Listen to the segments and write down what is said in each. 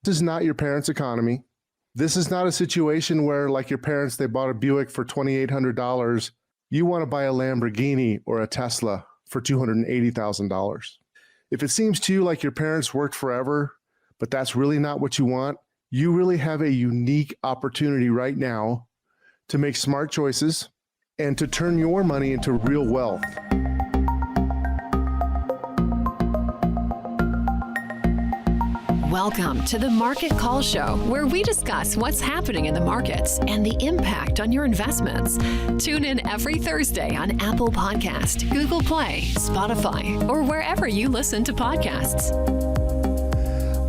This is not your parents' economy. This is not a situation where, like your parents, they bought a Buick for $2,800. You want to buy a Lamborghini or a Tesla for $280,000. If it seems to you like your parents worked forever, but that's really not what you want, you really have a unique opportunity right now to make smart choices and to turn your money into real wealth. Welcome to the Market Call Show, where we discuss what's happening in the markets and the impact on your investments. Tune in every Thursday on Apple Podcast, Google Play, Spotify, or wherever you listen to podcasts.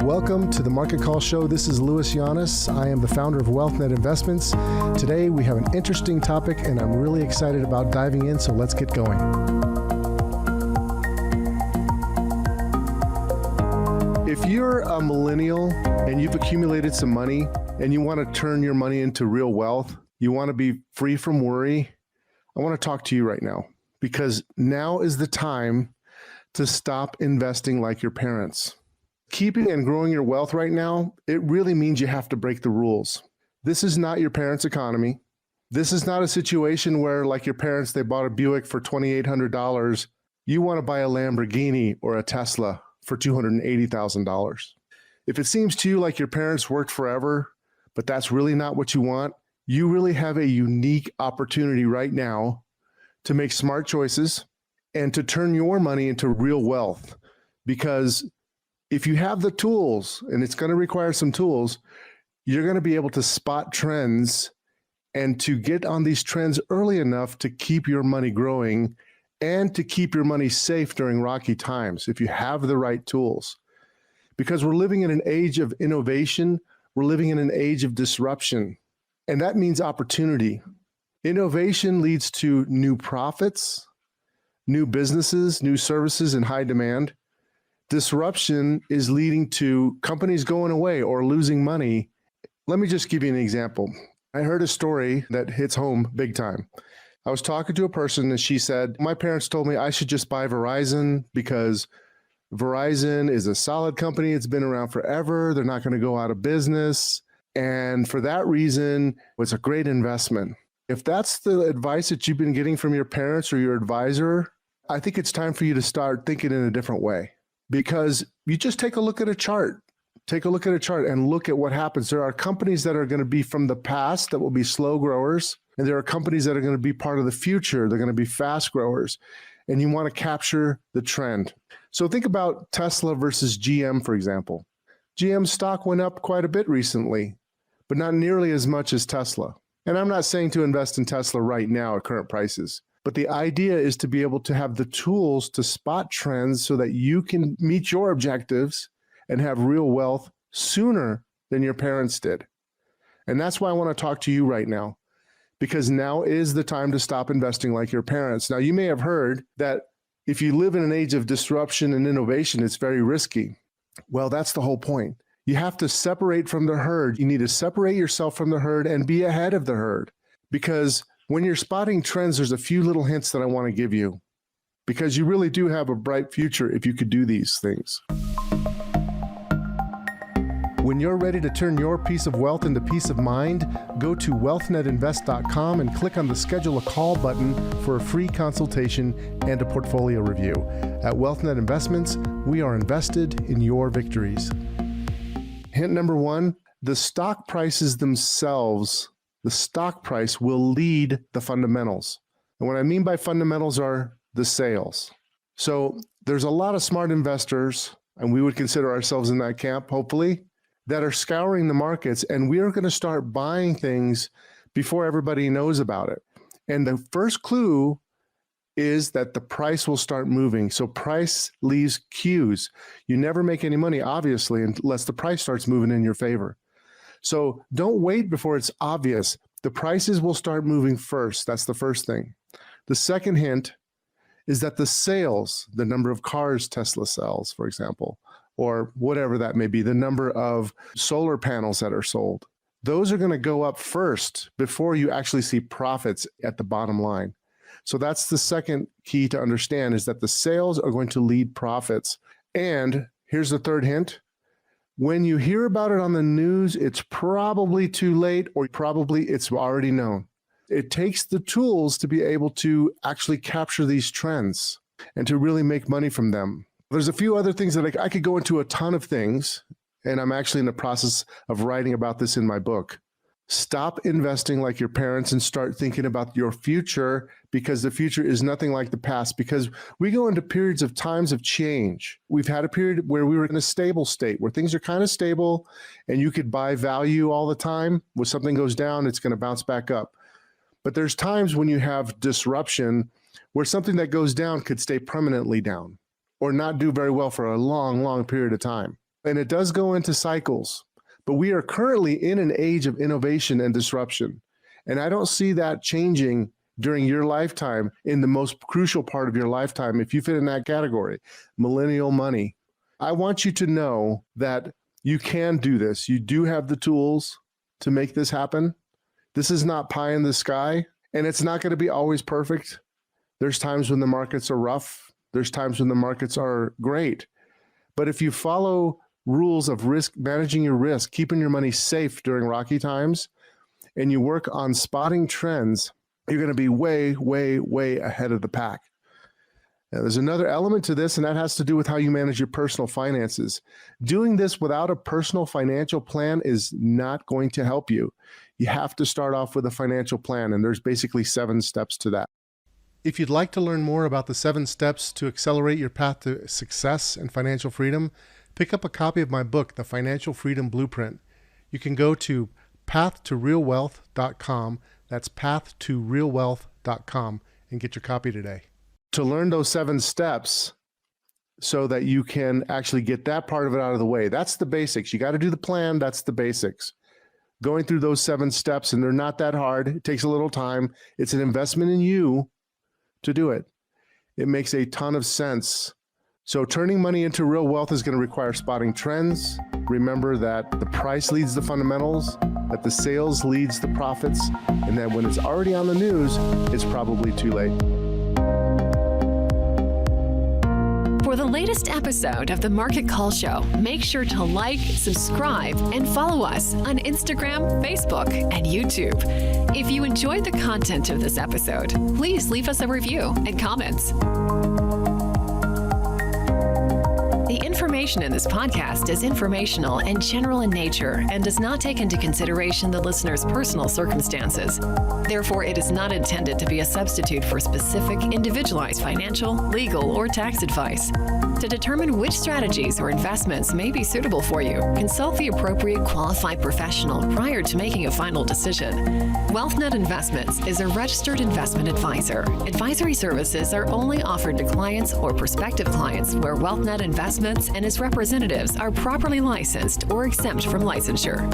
Welcome to the Market Call Show. This is Llanes. I am the founder of Wealthnet Investments. Today we have an interesting topic and I'm really excited about diving in, so let's get going. If you're a millennial and you've accumulated some money and you want to turn your money into real wealth, you want to be free from worry, I want to talk to you right now, because now is the time to stop investing like your parents. Keeping and growing your wealth right now, it really means you have to break the rules. This is not your parents' economy. This is not a situation where, like your parents, they bought a Buick for $2,800. You want to buy a Lamborghini or a Tesla for $280,000. If it seems to you like your parents worked forever, but that's really not what you want, you really have a unique opportunity right now to make smart choices and to turn your money into real wealth. Because if you have the tools, and it's going to require some tools, you're going to be able to spot trends and to get on these trends early enough to keep your money growing and to keep your money safe during rocky times if you have the right tools. Because we're living in an age of innovation, we're living in an age of disruption, and that means opportunity. Innovation leads to new profits, new businesses, new services in high demand. Disruption is leading to companies going away or losing money. Let me just give you an example. I heard a story that hits home big time. I was talking to a person and she said, my parents told me I should just buy Verizon because Verizon is a solid company. It's been around forever. They're not going to go out of business. And for that reason, it's a great investment. If that's the advice that you've been getting from your parents or your advisor, I think it's time for you to start thinking in a different way. Because you just take a look at a chart. Take a look at a chart and look at what happens. There are companies that are going to be from the past that will be slow growers. And there are companies that are going to be part of the future. They're going to be fast growers. And you want to capture the trend. So think about Tesla versus GM, for example. GM stock went up quite a bit recently, but not nearly as much as Tesla. And I'm not saying to invest in Tesla right now at current prices. But the idea is to be able to have the tools to spot trends so that you can meet your objectives and have real wealth sooner than your parents did. And that's why I want to talk to you right now, because now is the time to stop investing like your parents. Now, you may have heard that if you live in an age of disruption and innovation, it's very risky. Well, that's the whole point. You have to separate from the herd. You need to separate yourself from the herd and be ahead of the herd, because when you're spotting trends, there's a few little hints that I want to give you, because you really do have a bright future if you could do these things. When you're ready to turn your piece of wealth into peace of mind, go to wealthnetinvest.com and click on the Schedule a Call button for a free consultation and a portfolio review. At Wealthnet Investments, we are invested in your victories. Hint number one, the stock prices themselves, the stock price will lead the fundamentals. And what I mean by fundamentals are the sales. So there's a lot of smart investors, and we would consider ourselves in that camp, hopefully, that are scouring the markets, and we are going to start buying things before everybody knows about it. And the first clue is that the price will start moving. So price leaves cues. You never make any money, obviously, unless the price starts moving in your favor. So don't wait before it's obvious. The prices will start moving first. That's the first thing. The second hint is that the sales, the number of cars Tesla sells, for example, or whatever that may be, the number of solar panels that are sold, those are going to go up first before you actually see profits at the bottom line. So that's the second key to understand, is that the sales are going to lead profits. And here's the third hint. When you hear about it on the news, it's probably too late, or probably it's already known. It takes the tools to be able to actually capture these trends and to really make money from them. There's a few other things that I could go into, a ton of things, and I'm actually in the process of writing about this in my book. Stop investing like your parents and start thinking about your future, because the future is nothing like the past, because we go into periods of times of change. We've had a period where we were in a stable state, where things are kind of stable and you could buy value all the time. When something goes down, it's going to bounce back up. But there's times when you have disruption where something that goes down could stay permanently down or not do very well for a long, long period of time. And it does go into cycles. But we are currently in an age of innovation and disruption. And I don't see that changing during your lifetime, in the most crucial part of your lifetime, if you fit in that category, millennial money. I want you to know that you can do this. You do have the tools to make this happen. This is not pie in the sky, and it's not going to be always perfect. There's times when the markets are rough. There's times when the markets are great. But if you follow rules of risk, managing your risk, keeping your money safe during rocky times, and you work on spotting trends, you're going to be way, way, way ahead of the pack. Now, there's another element to this, and that has to do with how you manage your personal finances. Doing this without a personal financial plan is not going to help you. You have to start off with a financial plan, and there's basically 7 steps to that. If you'd like to learn more about the 7 steps to accelerate your path to success and financial freedom, pick up a copy of my book, The Financial Freedom Blueprint. You can go to pathtorealwealth.com. That's pathtorealwealth.com and get your copy today. To learn those 7 steps so that you can actually get that part of it out of the way. That's the basics. You got to do the plan. That's the basics. Going through those 7 steps, and they're not that hard. It takes a little time. It's an investment in you to do it. It makes a ton of sense. So turning money into real wealth is going to require spotting trends. Remember that the price leads the fundamentals, that the sales leads the profits, and that when it's already on the news, it's probably too late. For the latest episode of the Market Call Show, make sure to like, subscribe, and follow us on Instagram, Facebook, and YouTube. If you enjoyed the content of this episode, please leave us a review and comments. The information in this podcast is informational and general in nature and does not take into consideration the listener's personal circumstances. Therefore, it is not intended to be a substitute for specific, individualized financial, legal, or tax advice. To determine which strategies or investments may be suitable for you, consult the appropriate qualified professional prior to making a final decision. Wealthnet Investments is a registered investment advisor. Advisory services are only offered to clients or prospective clients where Wealthnet Investments and its representatives are properly licensed or exempt from licensure.